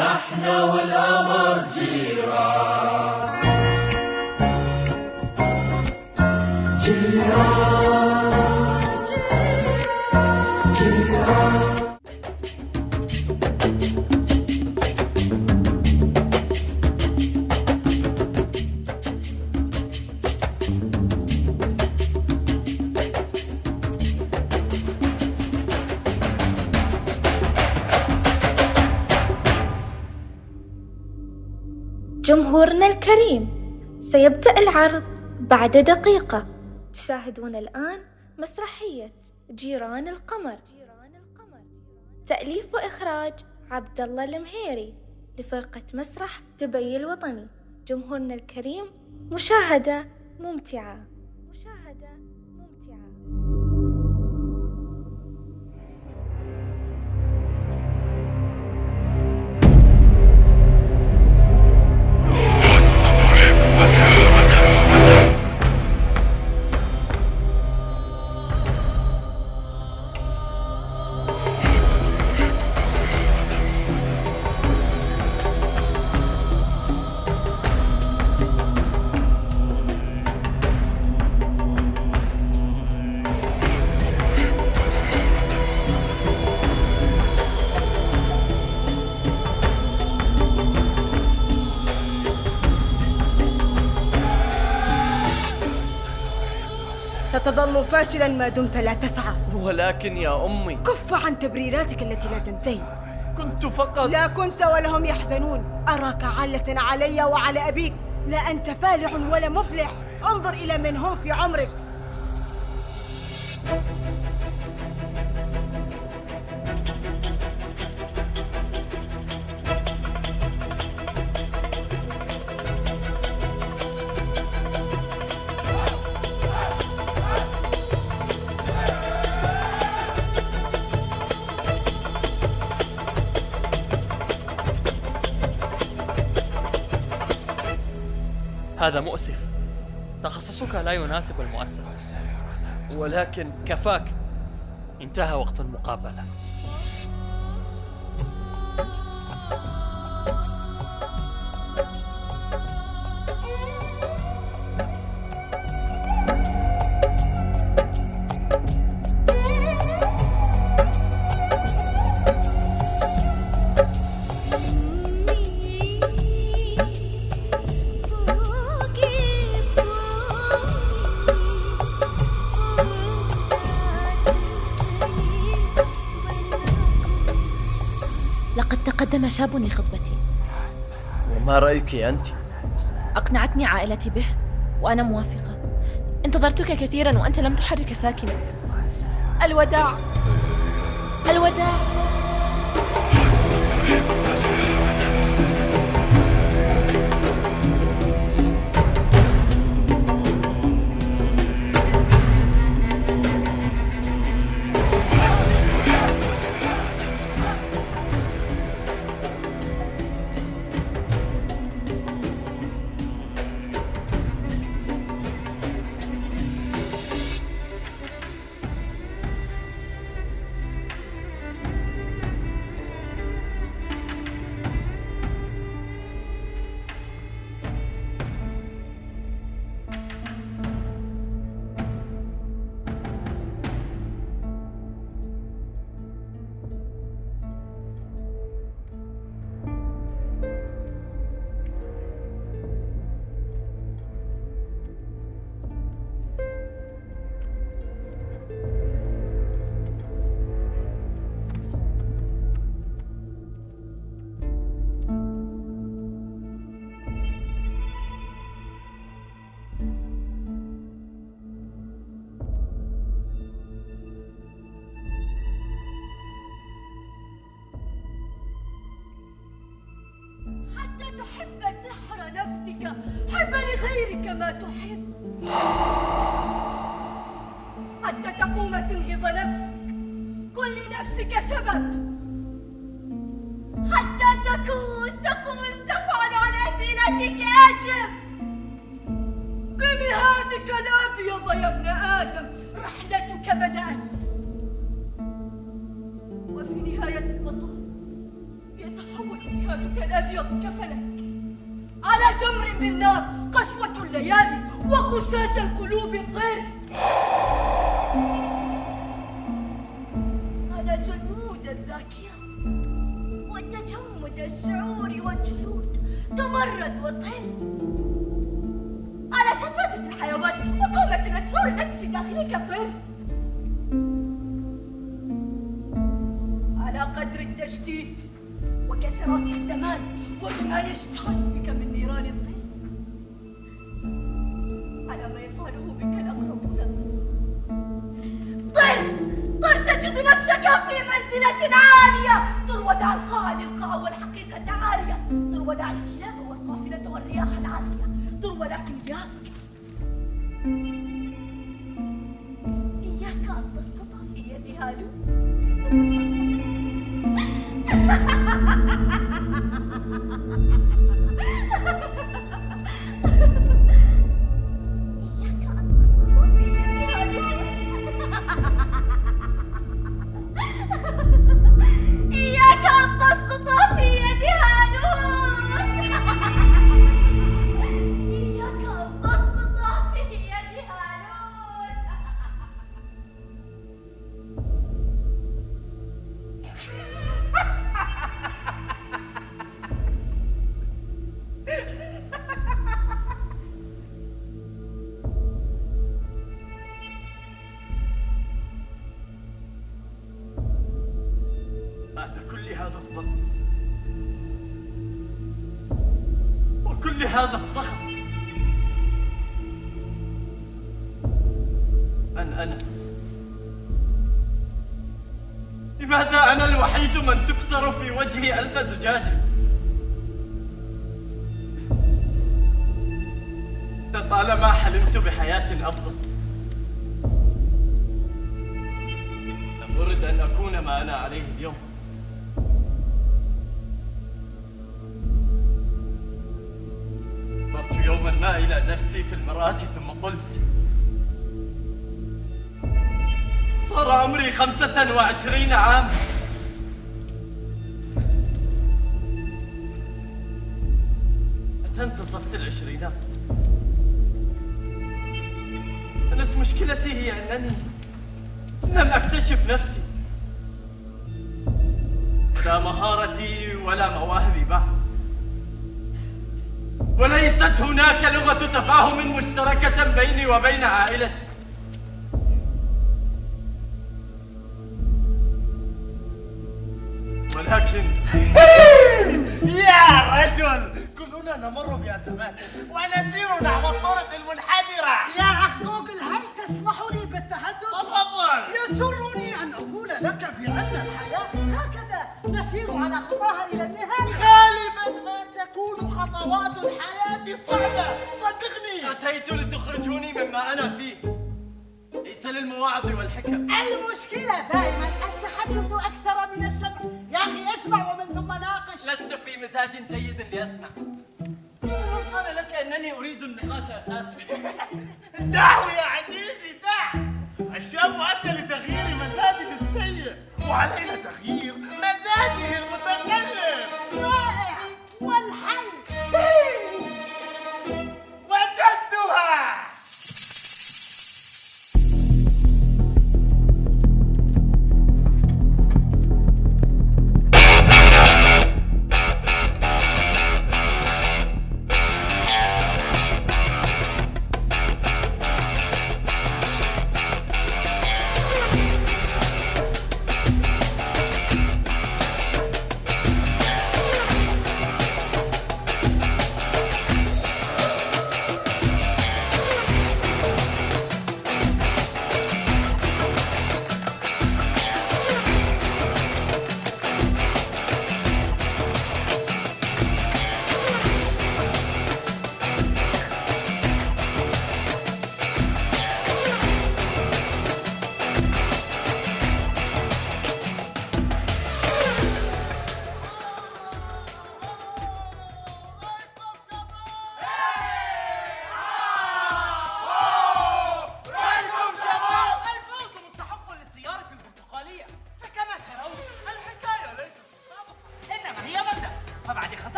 نحن والقمر جيران جيران جيران. جمهورنا الكريم، سيبدأ العرض بعد دقيقة. تشاهدون الآن مسرحية جيران القمر، تأليف وإخراج عبد الله المهيري لفرقة مسرح دبي الوطني. جمهورنا الكريم، مشاهدة ممتعة. ستظل فاشلاً ما دمت لا تسعى. ولكن يا أمي، كف عن تبريراتك التي لا تنتهي. كنت فقط لا كنت ولا هم يحزنون. أراك عالة علي وعلى أبيك. لا أنت فالح ولا مفلح. انظر إلى من هم في عمرك. هذا مؤسف. تخصصك لا يناسب المؤسسة. ولكن كفاك، انتهى وقت المقابلة. لقد تقدم شاب لخطبتي. وما رأيك أنت؟ أقنعتني عائلتي به وأنا موافقة. انتظرتك كثيرا وأنت لم تحرك ساكنا. الوداع الوداع. حتى تحب سحر نفسك، حب لغيرك ما تحب، حتى تقوم تنهض نفسك، كن لنفسك سبب، حتى تقول تفعل على سيرتك أجب بمهادك الأبيض يا ابن آدم. رحلتك بدأت، وفي نهاية المطاف يتحول بها صفاتك الأبيض كفنك على جمر من نار، قسوة الليالي وقساة القلوب طير، على جلود الذاكرة وتجمد الشعور والجلود تمرد وطل، على سترجة الحيوات وقومة الأسرار التي في داخلك طير، على قدر التجديد وكسرات الزمان وبما يشتعل فيك من نيران الطين، على ما يفعله بك الأقربون طر طر تجد نفسك في منزلة عالية، طر ودع القاع للقاع والحقيقة عالية، طر ودع الكلاب والقافلة والرياح العاتية، طر ولكن إياك أن تسقط في يد هالوس. إياك أن تسقط في يد هالوس. إياك أن تسقط في يد هالوس. بعد كل هذا الظلم وكل هذا الصخب، أنا لماذا أنا الوحيد من تكسر في وجهي ألف زجاجة؟ لطالما حلمت بحياة أفضل، لم أرد أن أكون ما أنا عليه اليوم. نظرت يوما ما إلى نفسي في المرآة ثم قلت: صار عمري 25 عاما، متى انتصفت العشرينات؟ كانت مشكلتي هي أنني لم أكتشف نفسي، ولا مهارتي ولا مواهبي بعد، وليست هناك لغة تفاهم مشتركة بيني وبين عائلتي. ولكن يا رجل، كلنا نمر بأزمات ونسير نحو الطرق المنحدرة. يا أخ جوجل، هل تسمح لي بالتحدث؟ تفضل. يسرني أن أقول لك بأن الحياة هكذا نسير على خطاها إلى النهاية. غالبا ما تكون خطوات الحياة صعبة، صدقني. أتيت لتخرجوني مما أنا فيه، ليس للمواعظ والحكم. المشكلة دائما التحدث أكثر من السمع. يا أخي اسمع ومن ثم ناقش. لست في مزاج جيد لأسمع. من قال لك أنني أريد النقاش أساسا؟ دعه يا عزيزي، دع. الشاب أتى لتغيير مزاجه السيء، وعلينا تغيير مزاجه المتكلم. رائع، والحل وجدتها.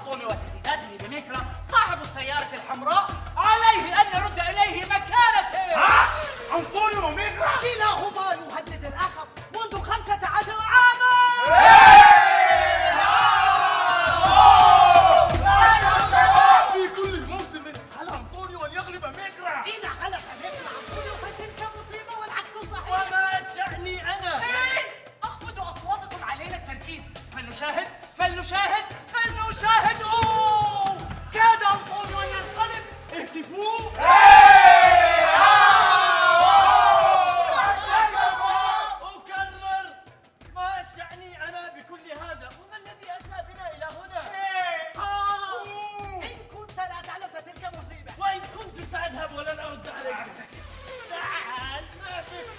أنطونيو وتهديداته بميكرا صاحب السيارة الحمراء عليه أن يرد إليه مكانته. أنطونيو وميكرا كلاهما يهدد الآخر منذ 15 عاما. في كل موسم على أنطونيو أن يغلب ميكرا. إذا غلب ميكرا أنطونيو فتلك مصيبة والعكس صحيح. وما شأني أنا؟ أخفضوا أصواتكم علينا التركيز. فلنشاهد. أوه! كاد أنطونيو أن ينقلب. اهتفوا. أكرر، ما شأني أنا بكل هذا؟ وما الذي أتى بنا إلى هنا؟ إن كنت لا تعلم فتلك مصيبة. وإن كنت سأذهب ولن أرد عليك. تعال ما بك.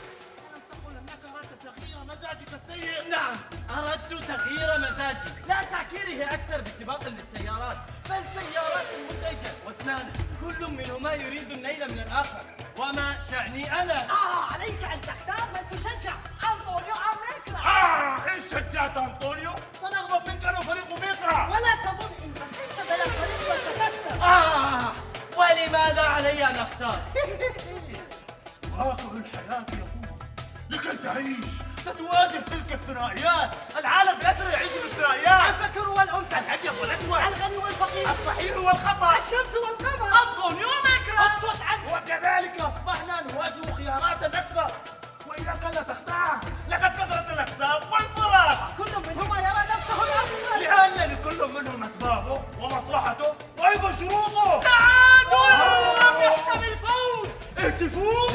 ألم تقل أنك أردت تغيير مزاجك السيء؟ نعم، أردت تغيير مزاجي، لا تعكيره أكثر بسباق للسيارات، بل سيارات مزعجة واثنان كل منهما يريد النيل من الآخر. وما شأني أنا؟ عليك أن تختار من تشجع، أنطونيو أم ميكرا. إن شجعت أنطونيو سنغضب منك أنا وفريق ميكرا. ولا تظن إن بقيت بين الفريق وستسلم. ولماذا علي أن أختار؟ واقع الحياة يقول لكي تعيش ستواجه تلك الثنائيات. العالم بأسره يعيش بالثنائيات: الذكر والأنثى، الأبيض والأسود، الغني والفقير، الصحيح والخطأ، الشمس والقمر. أنطونيو ميكرا. اسكت عنك. وكذلك أصبحنا نواجه خيارات أكثر. وإذا كان لا تختار لقد كثرت الأقسام والفرق. كل منهما يرى نفسه الأفضل. لأن لكل منهم أسبابه ومصلحته وأيضا شروطه. تعادل يحسم الفوز. اهتفوا.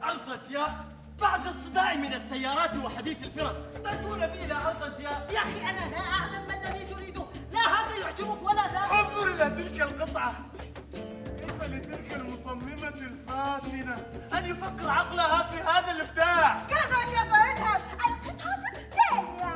ألقاسيا، بعد الصداع من السيارات وحديث الفرق تأتون بي إلى ألقاسيا. يا أخي أنا لا أعلم ما الذي تريده، لا هذا يعجبك ولا ذاك. انظر إلى تلك القطعة. كيف لتلك المصممة الفاتنة أن يفكر عقلها في هذا الإبداع؟ كيف أن يضعها القطعة التالية؟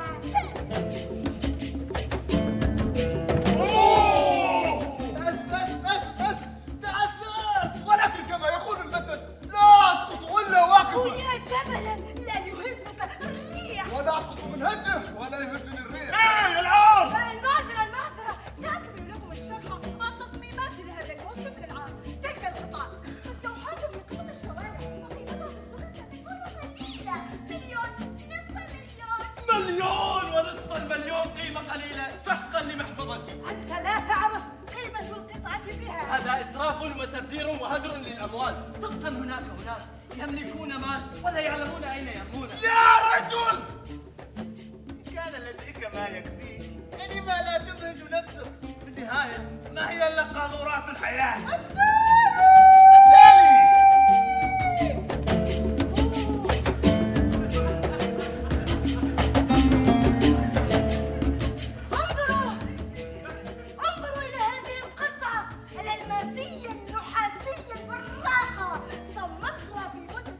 بس تعثرت. ولكن كما يقول المثل لا أسقط إلا واقفا. ويا جبلا لا يهزك الريح. ولا أسقط من هزه ولا يهزني الريح. إيه العار. المعذرة سأكمل لكم الشرح عن تصميمات لهذا الموسم من العام. تلك القطع مستوحاة من قطع الشوارع وقيمتها في السوق ستكون قليلة. مليون ونصف المليون قيمة قليلة سحقا لمحفظتي. أنت لا تعرف قيمة القطعة بها. هذا إسراف وتبذير وهدر للأموال. صدقا هناك أناس يملكون مال ولا يعلمون أين يرمونه. يا رجل، إن كان لديك ما يكفيك فلما لا تبهج نفسك؟ في النهاية ما هي إلا قاذورات الحياة؟ التالي. انظروا إلى هذه القطعة الألماسية النحاسية البراقة. صممتها في مدة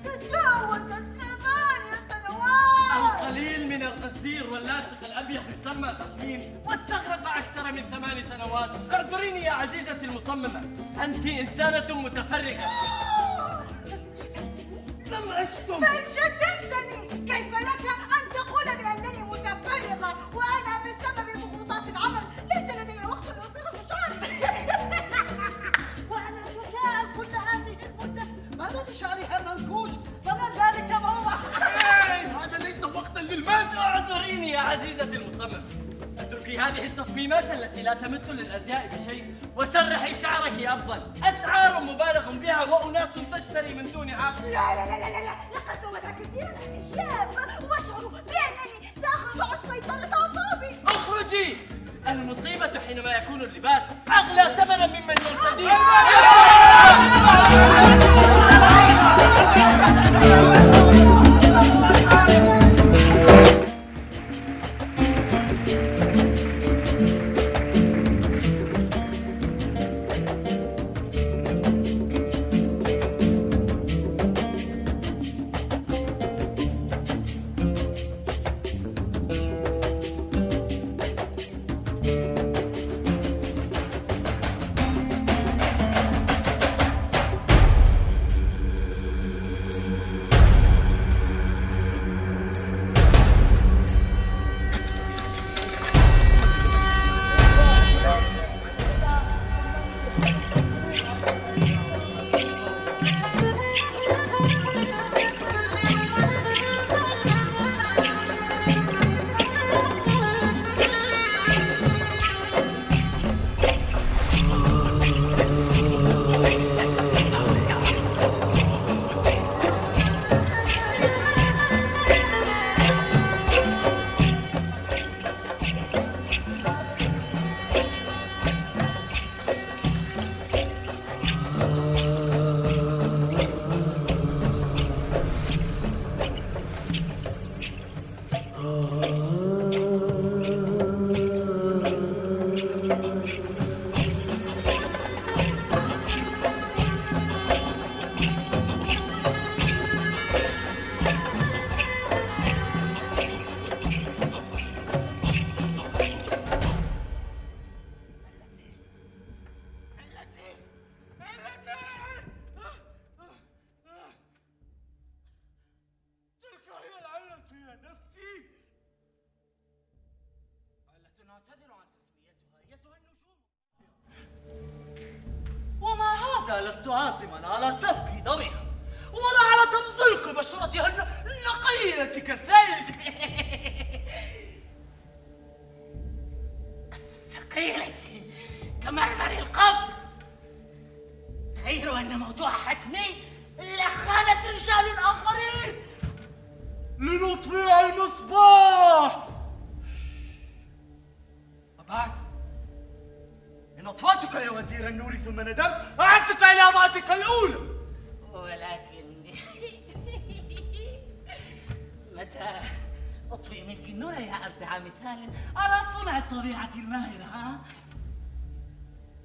تجاوزت 8 سنوات. القليل من القسط التصدير واللاصق الأبيض يسمى تصميم، واستغرق أكثر من 8 سنوات. اعذريني يا عزيزتي المصممة، أنت إنسانة متفرغة. لم أشتم. بل شتمتني. كيف لك أن تقول بأنني متفرغة وأنا بسبب ضغوطات العمل ليس لدي وقت لأصرف شعري؟ وأنا أتساءل كل هذه المدة ماذا بشعرها منكوش؟ فما ذلك موضع؟ هذا ليس وقتا للمس. اعذريني يا عزيزتي المصممة، اتركي هذه التصميمات التي لا تمت للأزياء بشيء وسرحي شعرك أفضل. أسعار مبالغ بها وأناس تشتري من دون عقل. لا لقد سوتها كثيرا عن الشاب واشعر بأنني سأخرج عن سيطرة أعصابي. اخرجي. المصيبة حينما يكون اللباس أغلى ثمنا ممن يرتديه. وما هذا لست عازما على سفك دمها ولا على تمزيق بشرتها النقية كالثلج الثقيلة كمرمر القبر، غير أن موضوع حتمي لخانة رجال آخرين لنطفئ المصباح. وبعد إن أطفأتك يا وزير النور ثم ندمت أعدتك إلى ضعتك الأولى. ولكن متى أطفئ منك النور يا أبدع مثال على صنع الطبيعة الماهرة؟ ها؟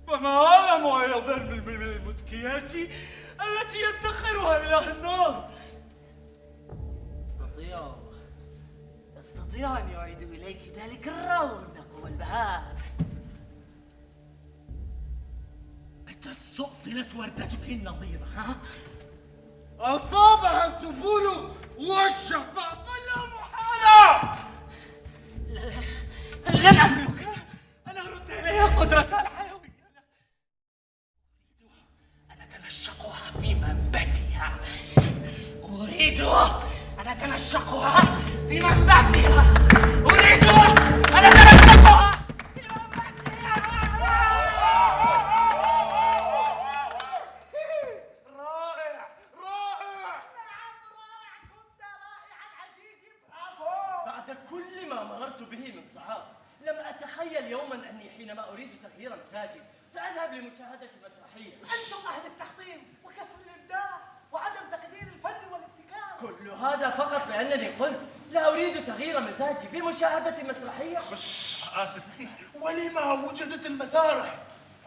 فما أعلم أيضا من المذكيات التي يدخرها إله النار. يستطيع أن يعيد إليك ذلك الرونق والبهاء. متى استؤصلت وردتك النظيرة؟ ها؟ أصابها الذبول والشفاء فلا محالة. لن أملك أن أرد إليها قدرتها الحيوية. أريد أن أتنشقها في منبتها. أريد أن أتنشقها في منبتها. أريد أن أتنشقها في منبتها. رائع. نعم رائع، كنت رائعا عزيزي، برافو. بعد كل ما مررت به من صعاب لم أتخيل يوما أني حينما أريد تغيير مزاجي سأذهب لمشاهدة مسرحية. أنتم أهل التحطيم وكسر الإبداع وعدم تقدير الفن والابتكار. كل هذا فقط لأنني قلت لا أريد تغيير مزاجي بمشاهدة مسرحية. آسف، ولما وجدت المسارح؟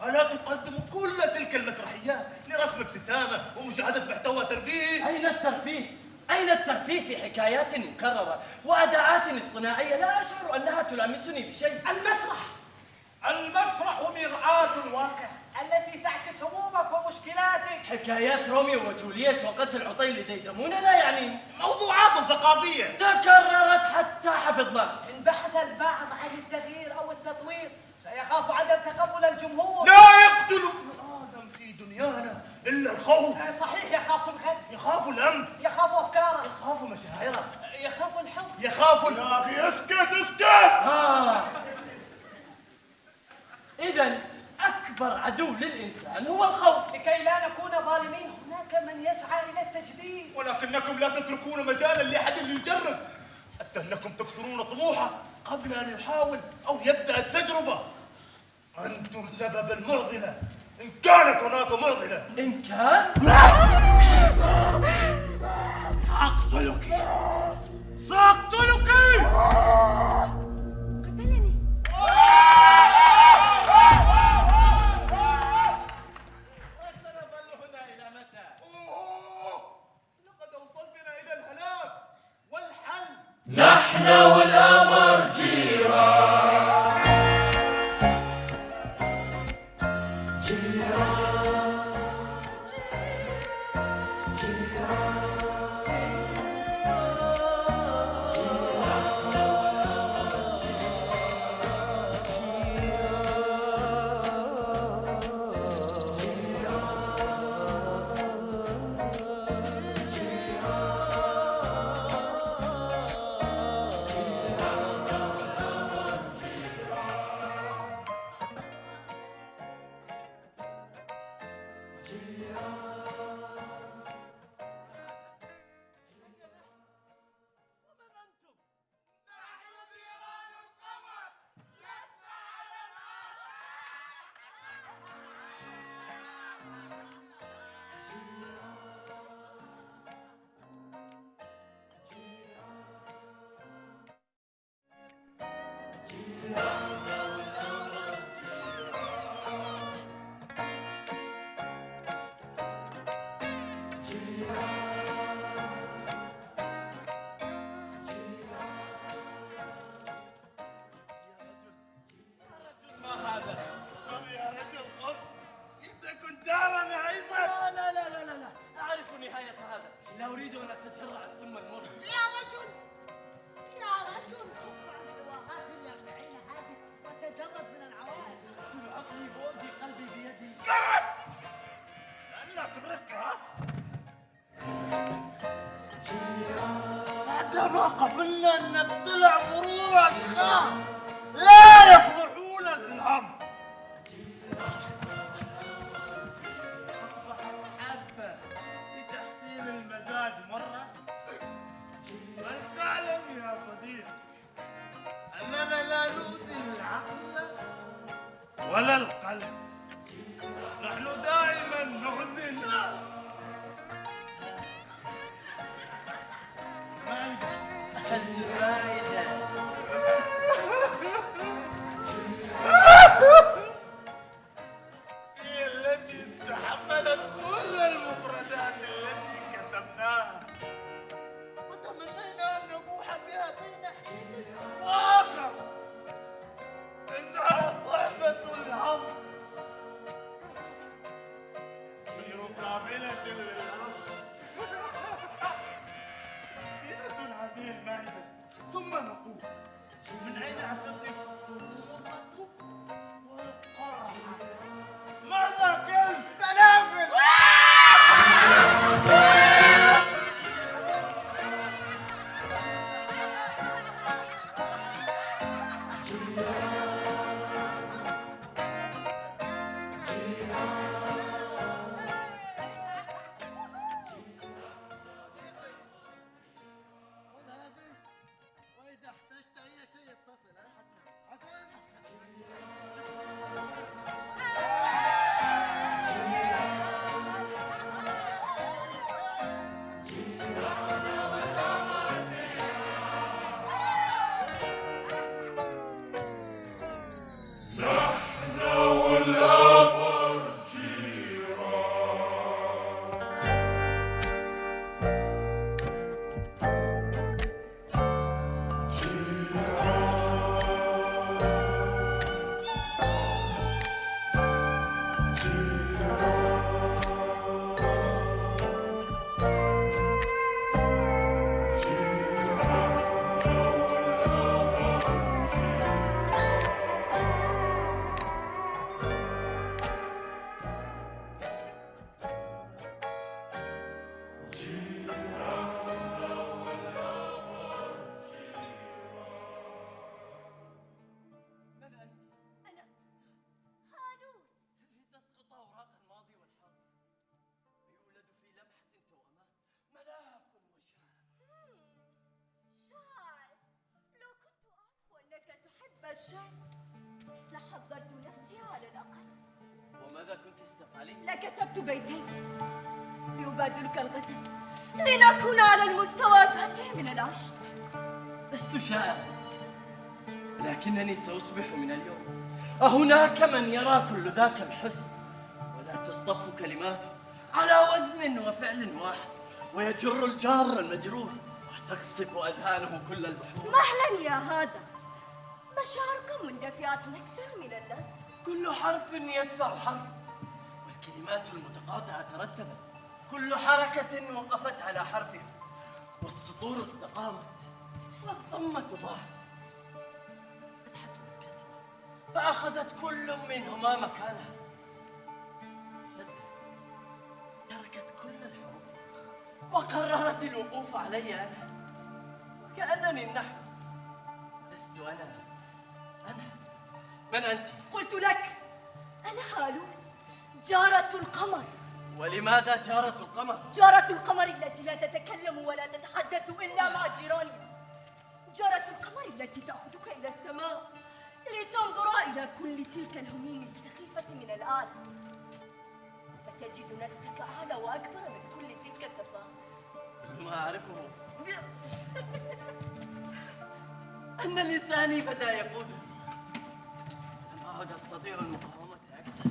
ألا تقدم كل تلك المسرحيات لرسم ابتسامة ومشاهدة محتوى ترفيهي؟ أين الترفيه؟ أين الترفيه في حكايات مكررة وأداءات اصطناعية لا أشعر أنها تلامسني بشيء. المسرح مرآة الواقع التي تعكس همومك ومشكلاتك. حكايات روميو وجولييت وقتل عطيل لديدمون لا يعنيني. موضوعات ثقافية تكررت حتى حفظناها. إن بحث البعض عن التغيير أو التطوير سيخاف عدم تقبل الجمهور. لا يقتل ابن آدم في دنيانا إلا الخوف. صحيح، يخاف الغد، يخاف الأمس، يخاف أفكاره، يخاف مشاعره، يخاف الحب، يخاف يا أخي اسكت. إذا أكبر عدو للإنسان هو الخوف. لكي لا نكون ظالمين هناك من يسعى إلى التجديد. ولكنكم لا تتركون مجالا لأحد ليجرب، حتى أنكم تكسرون طموحه قبل أن يحاول أو يبدأ التجربة. أنتم سبب المعضلة إن كانت هناك معضلة. إن كان سأقتلك. قتلني. وسنظل هنا إلى متى؟ لقد وصلتنا إلى الهلاك والحل. نحن والقمر جيران. لا أريد أن أتجرع السم المر. يا رجل كف عن الحوارات اليافعين هذه وتجرد من العوائد. أقتل عقلي بوأدي قلبي بيدي. لأنك ركعة بعدما قبلنا أن نبتلع مرور أشخاص لا يصلحون للأرض. حبة لتحسين المزاج مرة. ولتعلم يا صديقي أننا لا نؤذي العقل ولا القلب، نحن دائما نؤذي المائدة. هي التي تحملت كل المفردات التي كتبناها وتمنينا أن نبوح بها بين حين وآخر. إنها صعبة الأمر في مقابلة للأمر. مسكينة هذه المائدة. ثم نقول من أين أتت الطموحة والقرعة؟ ماذا قلت؟ فلافل. وإذا احتجت أي شيء اتصل. حسنا الشعر لحضرت نفسي على الأقل. وماذا كنت ستفعلين؟ لكتبت بيتين لأبادلك الغزل لنكون على المستوى ذاته من العشق. لست شاعرا، لكنني سأصبح من اليوم. أهناك من يرى كل ذاك الحسن ولا تصطف كلماته على وزن وفعل واحد، ويجر الجار المجرور وتقصف أذهانه كل البحور. مهلا يا هذا، مشاعرك مندفعة أكثر من الناس. كل حرف يدفع حرف، والكلمات المتقاطعة ترتبت، كل حركة وقفت على حرفها، والسطور استقامت والضمة ضاعت. فتحت وانكسرت فأخذت كل منهما مكانها. تركت كل الحروف وقررت الوقوف علي أنا، وكأنني النحو. لست أنا. من أنت؟ قلت لك أنا هالوس جارة القمر. ولماذا جارة القمر؟ جارة القمر التي لا تتكلم ولا تتحدث إلا مع جيرانها. جارة القمر التي تأخذك إلى السماء لتنظر إلى كل تلك الهموم السخيفة من العالم، فتجد نفسك أعلى وأكبر من كل تلك التفاهات. كل ما أعرفه أن لساني بدأ يقودني، لم أعد أستطيع المقاومة أكثر.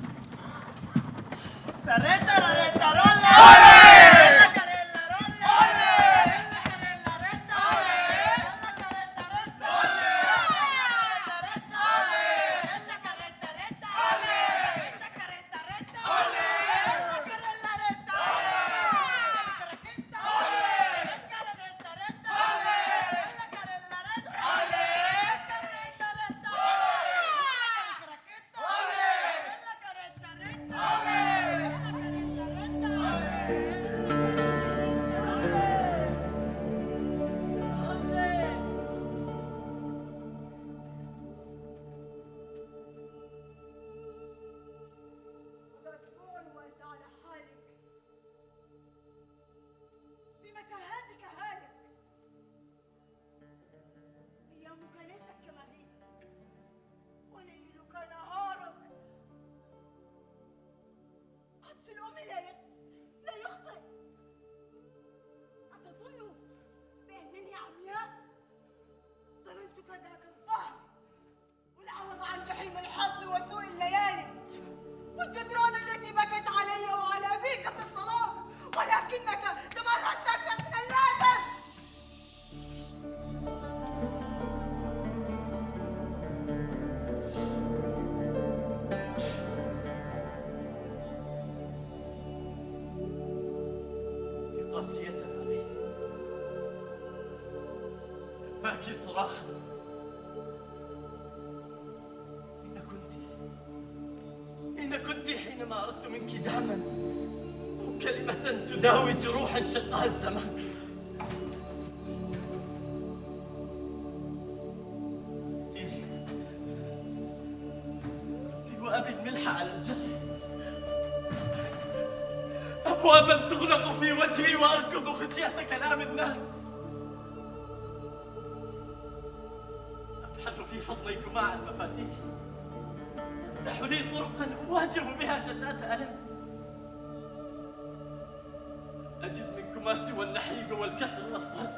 بمتاهاتك هالك. أيامك ليست كما هي، وليلك نهارك. قدس الأم لا يخطئ. أتظن بأنني عمياء؟ ظننتك ذاك الظهر والعوض عن جحيم الحظ وسوء الليالي والجدران التي بكت علي وعلى أبيك في الظلام، ولكنك تمردت أكثر من اللازم. في قاسية علي باكي صراخا. إن كنت حينما أردت منك دعما أو كلمة تداوي جروحا شقها الزمان. كنت وأبي الملح على الجرح، أبوابا تغلق في وجهي وأركض خشية كلام الناس. أبحث في حضنيكما عن مفاتيح تفتح لي طرقا أواجه بها شتات ألم. أجد منكما سوى النحيب والكسر الأصغر،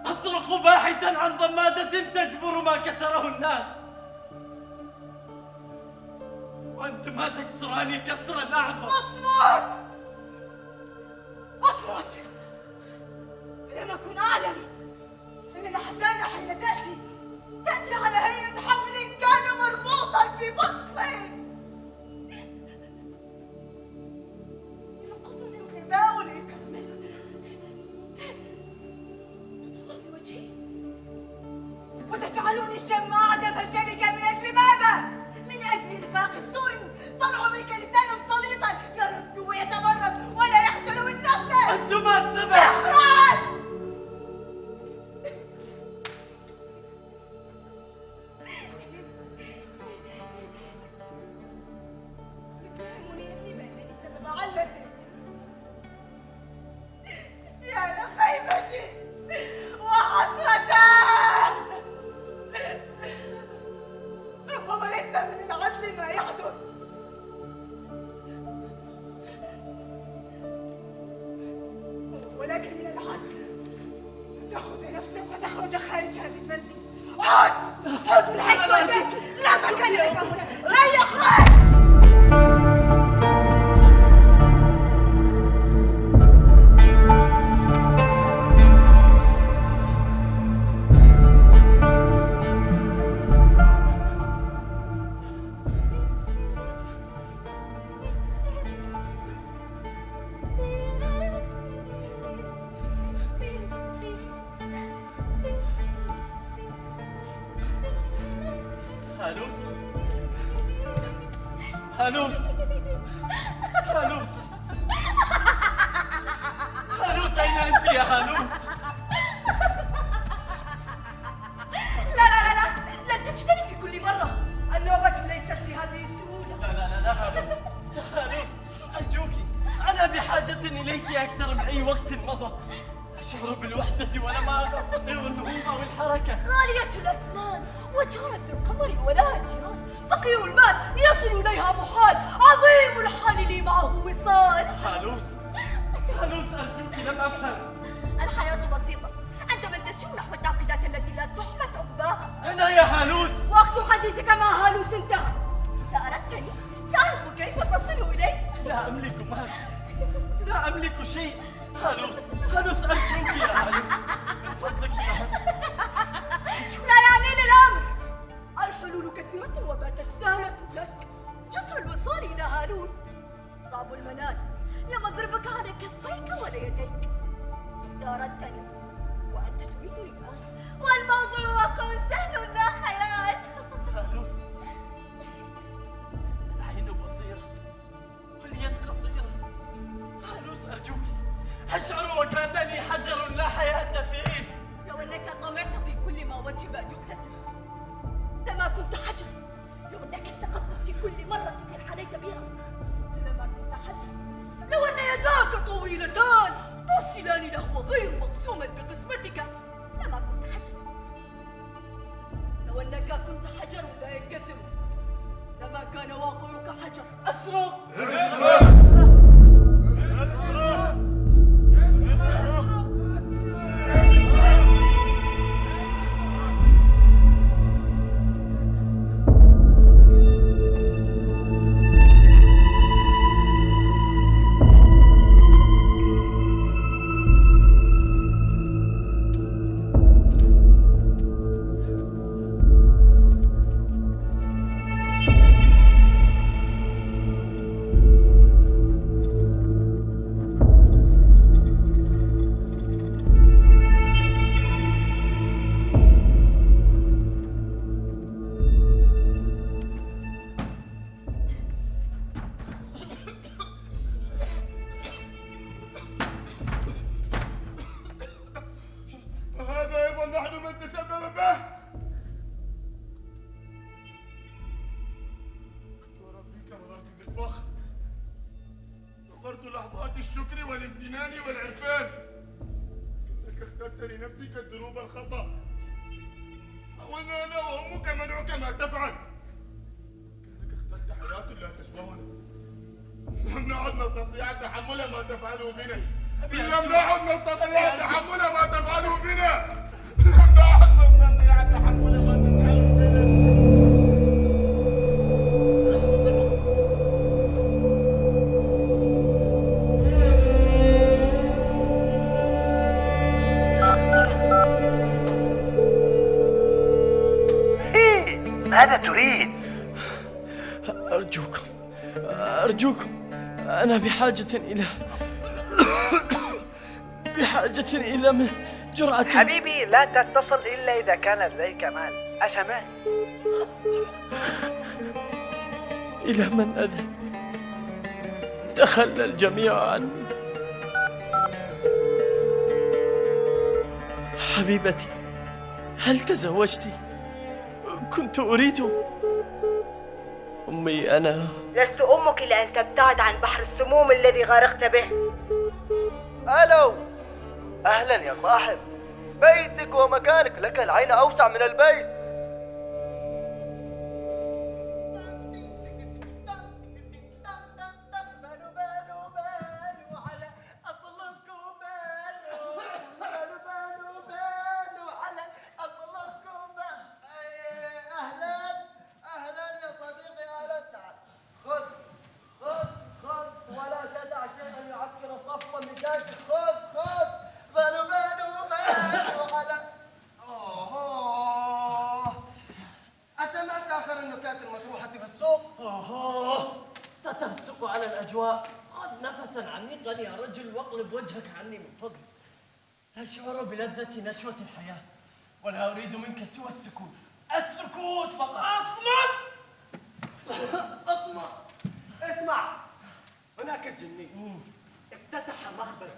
أصرخ باحثا عن ضمادة تجبر ما كسره الناس، وأنتما تكسراني كسرا أعظم. أصمت! أصمت! لم أكن أعلم أن الأحزان حين تأتي على هيئة حبل كان مربوطا في بطني. ينقصني الغذاء ليكمل. تصرخ في وجهي وتجعلني شماعة فشلك. من أجل ماذا؟ من أجل رفاق السوء صنعوا منك لسانا سليطا يرد ويتمرد ولا يخجل من نفسه. أنتما السبب. اخرج! يتهمني ابني بأنني سبب علته. يا لخيبتي وحسرته. ولكن من العدل تأخذ نفسك وتخرج خارج هذا المنزل. عد من حيث أتيت، لا مكان لك هنا. هيا اخرج. هالوس هالوس هالوس هالوس، أين أنت يا هالوس؟ لا لن تجتني في كل مرة. النوبة ليست بهذه السهولة. لا هالوس، هالوس أرجوك، أنا بحاجة إليك أكثر من أي وقت مضى. أشعر بالوحدة وأنا ما أستطيع النهوض أو الحركة. غالية الأثمان وجارة القمر ولها جيران. فقير المال يصل إليها محال، عظيم الحال لي معه وصال. هالوس أرجوك، لم أفهم. الحياة بسيطة، أنت من تسير نحو التعقيدات التي لا تحمد عقباها. أنا يا هالوس. وقت حديثك مع هالوس انتهى. إذا أردتني تعرف كيف تصل إليك. لا أملك مال، لا أملك شيء. هالوس أرجوك يا هالوس، من فضلك يا هالوس. لا يعنيني الأمر. الحلول كثيرة وباتت سهلة لك. جسر الوصال إلى هالوس صعب المنال، لم أضربك على كفيك ولا يديك. إذا أردتني وأنت تريدني الآن، والموضوع واقع سهل لا خيال. هالوس، العين بصيرة واليد قصيرة. هالوس أرجوك، أشعر وكأنني حجر لا حياة فيه. لو أنك طمعت في كل ما وجب أن يكتسب لما كنت حجر. لو أنك استقمت في كل مرة انحنيت بها لما كنت حجر. لو أن يداك طويلتان تصلان له غير مقسوما بقسمتك لما كنت حجر. لو أنك كنت حجر لا ينكسر لما كان واقعك حجر. أسرق. الشكر والامتنان والعرفان، لكنك اخترت لنفسك الدروب الخطأ. حاولنا أنا وأمك منعك ما تفعل، لكنك اخترت حياة لا تشبهنا. لم نعد نستطيع تحمل ما تفعله بنا. لم نعد نستطيع تحمل ما تفعله بنا. لم نعد نستطيع تحمل ما تفعله بنا. ماذا تريد؟ أرجوكم، أنا بحاجة إلى من جرعة. حبيبي، لا تتصل إلا إذا كان لديك مال، أسمعت؟ إلى من أذهب؟ تخلى الجميع عني. حبيبتي، هل تزوجتِ؟ كنت أريد. أمي، أنا لست أمك لأن تبتعد عن بحر السموم الذي غرقت به. ألو، أهلا يا صاحب. بيتك ومكانك، لك العين أوسع من البيت. خذ نفسا عميقا يا رجل واقلب وجهك عني من فضلك. أشعر بلذة نشوة الحياة ولا أريد منك سوى السكوت. السكوت فقط. أصمت. اطمع. اسمع، هناك جني افتتح مخبز.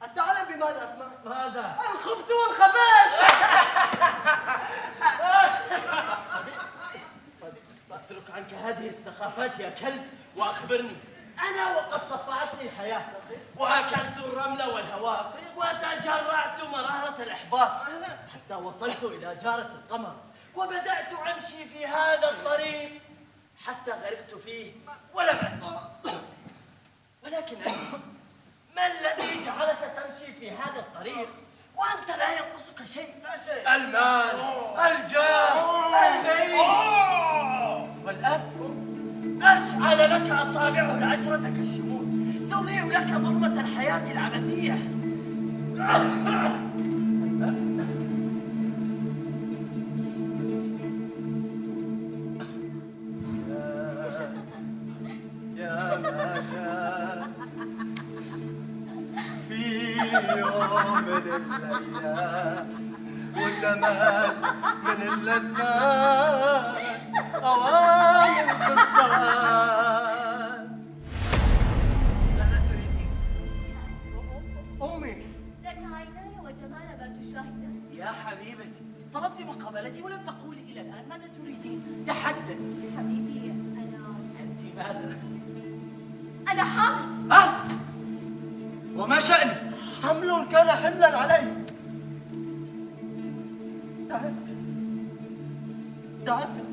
أتعلم بماذا اسمه؟ ماذا؟ الخبز والخبز. اترك عنك هذه السخافات يا كلب وأخبرني. أنا وقد صفعتني الحياة وأكلت الرمل والهواء وتجرعت مرارة الإحباط حتى وصلت إلى جارة القمر وبدأت أمشي في هذا الطريق حتى غرقت فيه ولم أتوب. ولكن أنت، ما الذي جعلك تمشي في هذا الطريق وأنت لا ينقصك شيء؟ المال، الجاه، البيت. والآن أشعل لك أصابعه العشرة كالشموع تضيء لك ظلمة الحياة العبثية. يا مكان في يوم من الأيام وزمان من الأزمان أوان القصان. ماذا تريدين؟ أمي. لك عيناي وجمال ما تشاهدان. يا حبيبتي، طلبت مقابلتي ولم تقولي إلى الآن ماذا تريدين؟ تحدث. حبيبي أنت ماذا؟ أنا حامل. وما شأني؟ حمل كان حملا علي. تعبت.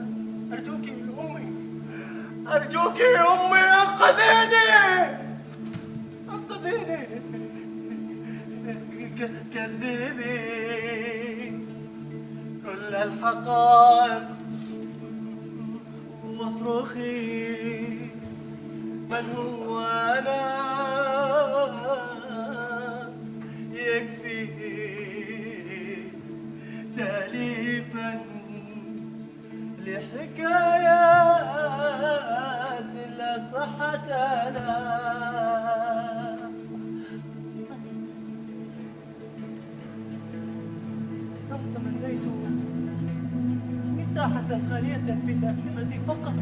أرجوك يا أمي، أرجوك يا أمي، أنقذيني، أنقذيني. كذبي كل الحقائق واصرخي من هو أنا. يكفي تأليفا لحكايات لا صحة لها. تمنيت مساحة خالية في ذاكرتي فقط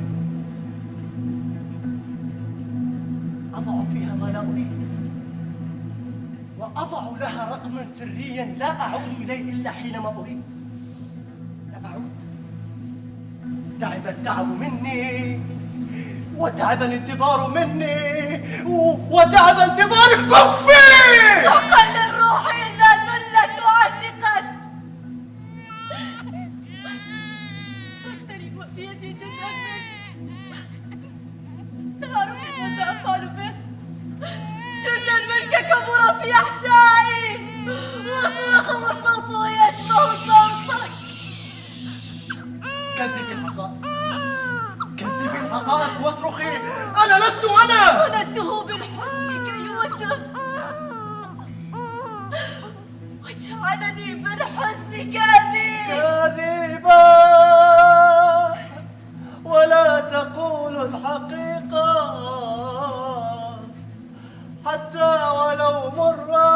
أضع فيها ما لا أريد وأضع لها رقما سريا لا أعود إليه إلا حينما أريد. لا أعود. تعب التعب مني وتعب الانتظار مني وتعب انتظار كفي. وقل الروح إلا ذلت وعشقت. أقترب بيدي جزءا منك، لا أعرف ماذا أفعل به. جزءا منك كبر في أحشائي وصرخ وصوته يشبه صوتك. كذبي الحقائق، كذبي الحقائق واصرخي أنا لست أنا. ولدته بالحزن كيوسف وجعلني بالحزن كاذبا ولا تقول الحقيقة حتى ولو مرة.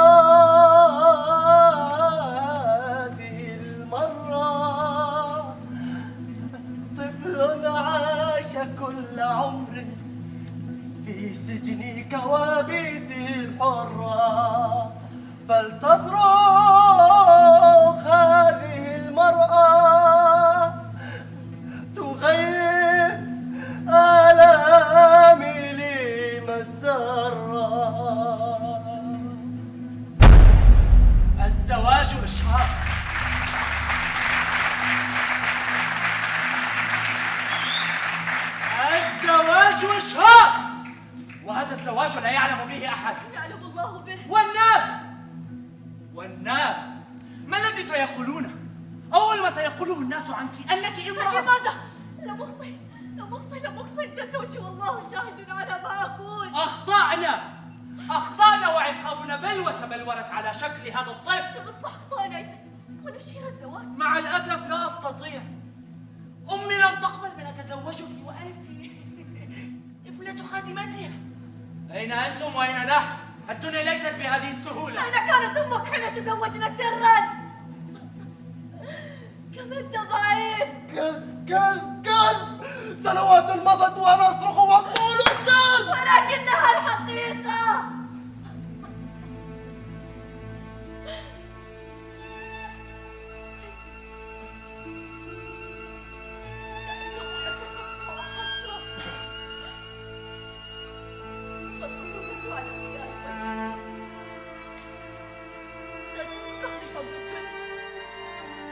هذه المرة طفل عاش كل عمره في سجن كوابيسه الحرة فلتصرخ هذه المرأة تغير آلامي لي مسرة. الزواج إشهار. الزواج إشهار، وهذا الزواج لا يعلم به أحد. يعلم الله به. والناس ما الذي سيقولونه؟ أول ما سيقوله الناس عنك أنك امرأة. لماذا؟ لم أخطئ أنت زوجي والله شاهد على ما أقول. أخطأنا وعقابنا بلوى تبلورت على شكل هذا الطفل. لمصلحة أخطأنا إذا ونشير الزواج. مع الأسف لا أستطيع. أمي لن تقبل من أتزوجك وأنت ابنة خادمتها. أين أنتم وأين نحن؟ الدنيا ليست بهذه السهولة. أين كانت أمك حين تزوجنا سرا؟ كم أنت ضعيف. كذب سنوات مضت وأنا أصرخ وأقول كذب، ولكنها الحقيقة.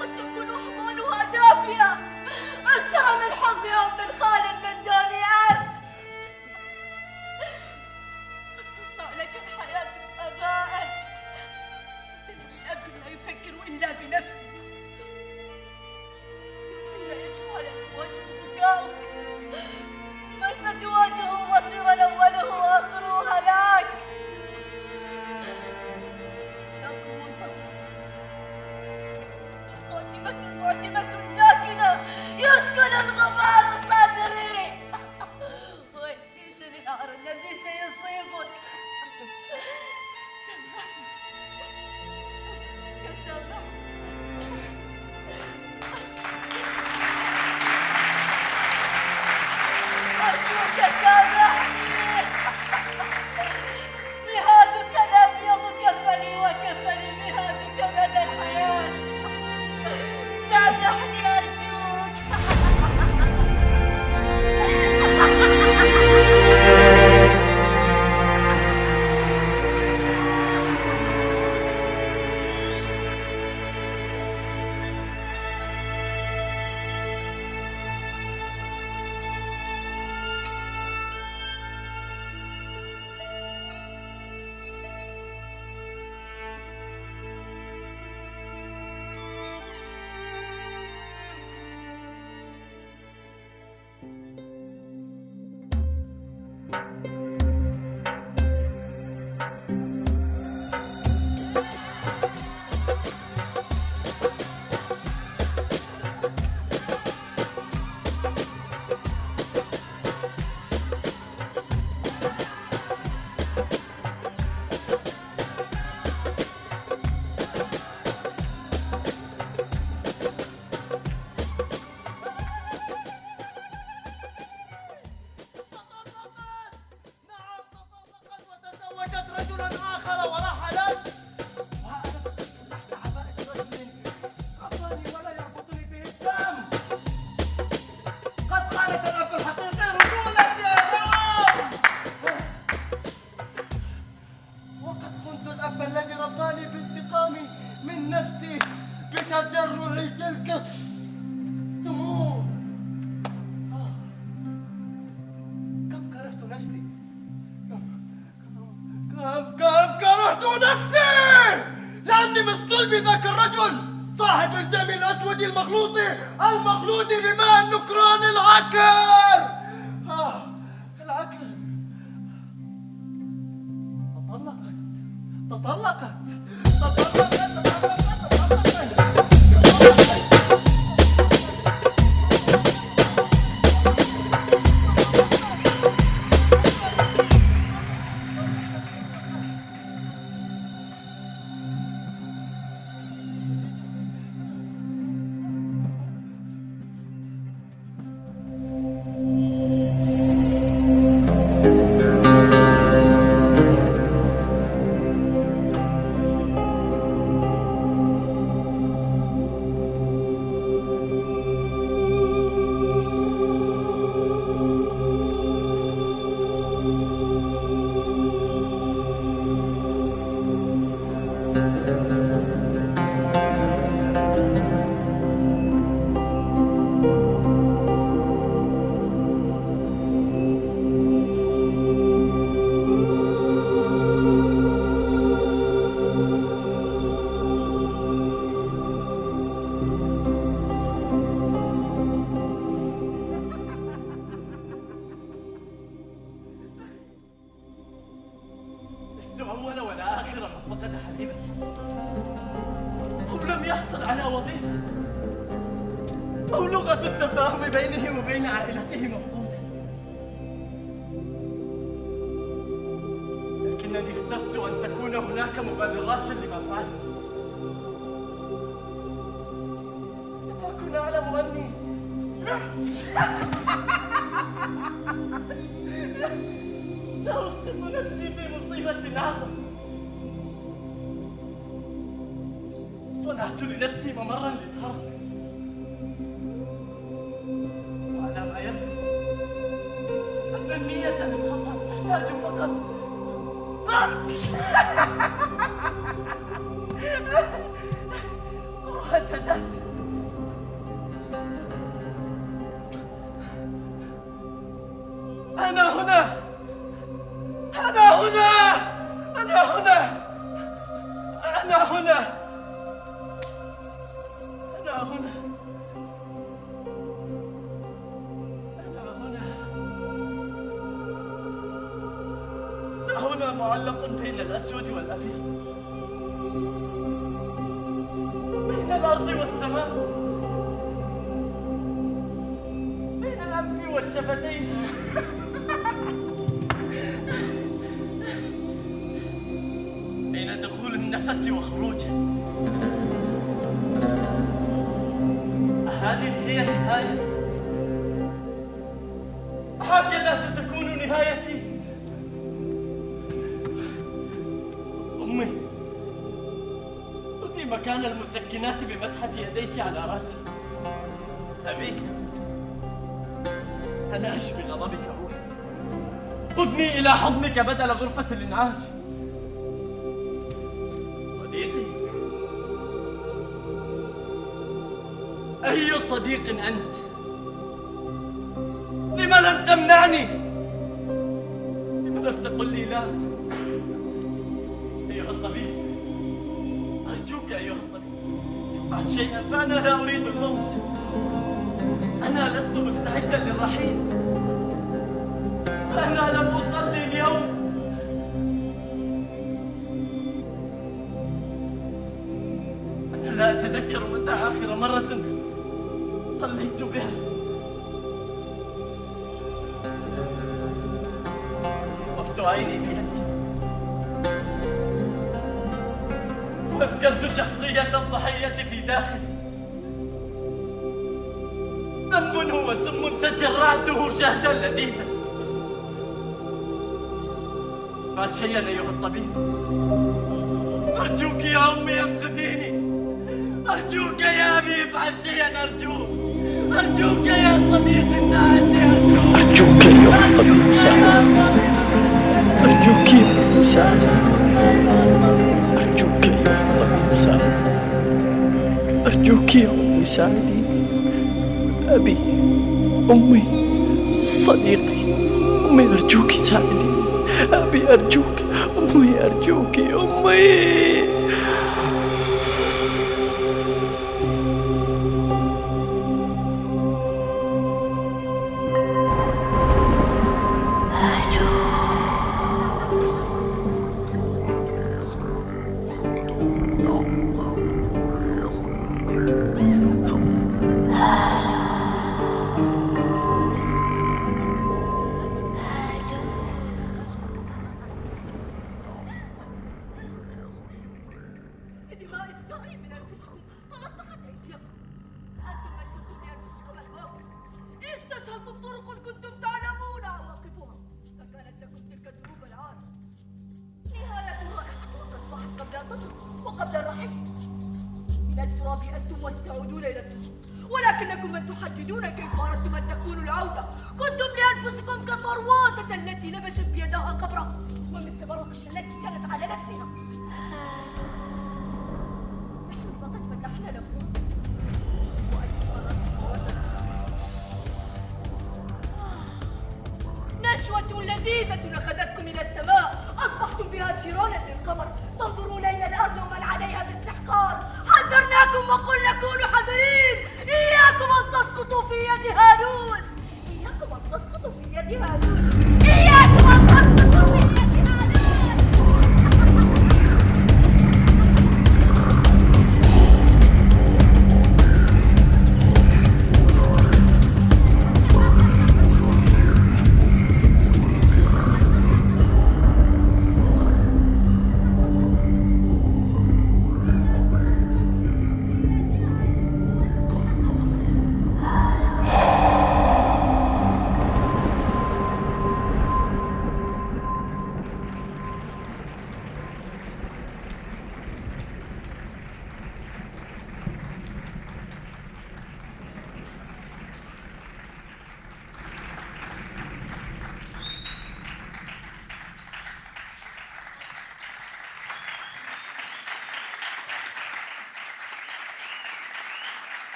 قد تكون أحضانها دافئة أكثر من حضن أم خال من دون أب. قد تصنع لك الحياة غباء. الأب لا يفكر إلا بنفسه، إلا يجعلك وجه بكاؤك. من ستواجهه مصيرا أوله وآخره هلاك. لكن منتظر معتمة ساكنة يسكن الغبار صدري ويعيش النهر الذي سيصيبك. أرجوك سامحني. مهادك الأبيض كفني وكفني مهادك مدى الحياة. سامحني أرجوك. المخلوط بماء النكران العكر. العكر تطلقت. أول ولا آخر من فقد حبيبته أو لم يحصل على وظيفة أو لغة التفاهم بينه وبين عائلته مفقودة. إنني اخترت أن تكون هناك مبررات لما فعلت. أكون أعلم أني سأسقط نفسي في مصيبة أعظم. صنعت لنفسي ممرا للهرب، وعلى ما يبدو أن النية للخطأ تحتاج فقط وتدفع. أنا هنا، أنا هنا، أنا هنا، أنا هنا، أنا هنا، أنا هنا، أنا هنا معلق بين الأسود والأبيض، بين الأرض والسماء، بين الأنف والشفتين. بين دخول النفس وخروجه. هذه هي النهاية. هكذا ستكون نهايتي. أمي، خذي مكان المسكنات بمسحة يديك على رأسي. أبي، أنا أشفي غضبك روحي. خذني إلى حضنك بدل غرفة الإنعاش. صديقي، أي صديق أنت؟ لم لم تمنعني؟ لم لم تقل لي لا؟ أيها الطبيب، أرجوك أيها الطبيب، افعل شيئا، فأنا لا أريد الموت. أنا لست مستعدا للرحيل. أنا لم أصلي اليوم. أنا لا أتذكر متى آخر مرة صليت بها. وقفت عيني بيدي وأسكنت شخصية الضحية في داخلي. ذنب هو سم تجرعته شهدا لذيذا. افعل شيئا أيها الطبيب، أرجوك يا أمي انقذيني. أرجوك يا أبي افعل شيئا، أرجوك. أرجوك يا صديقي ساعدني، أرجوك أيها الطبيب ساعدني. أرجوك يا أمي ساعدني. أرجوك أيها الطبيب ساعدني. أرجوك يا أمي ساعديني. أبي، أمي، صديقي، أمي أرجوك ساعديني. أبي أرجوك، أمي أرجوك، أمي. دماء الثأر من أنفسكم تلطخت أيديكم. أنتم مددتم لأنفسكم الموت. استسهلتم طرق كنتم تعلمون عواقبها، فكانت لكم تلك الذنوب العار. نهايتها رائحة وتصبحت قبل أن تصل وقبل الرحيل. من التراب أنتم والسعودون إلى التراب، ولكنكم من تحددون كيف أردتم أن تكونوا العودة. كنتم لأنفسكم كطروادة التي نبشت بيدها القبر، ومثل برقش التي جنت على نفسها. نحن فقط فتحنا لكم، وأنتم أردتم نشوة لذيذة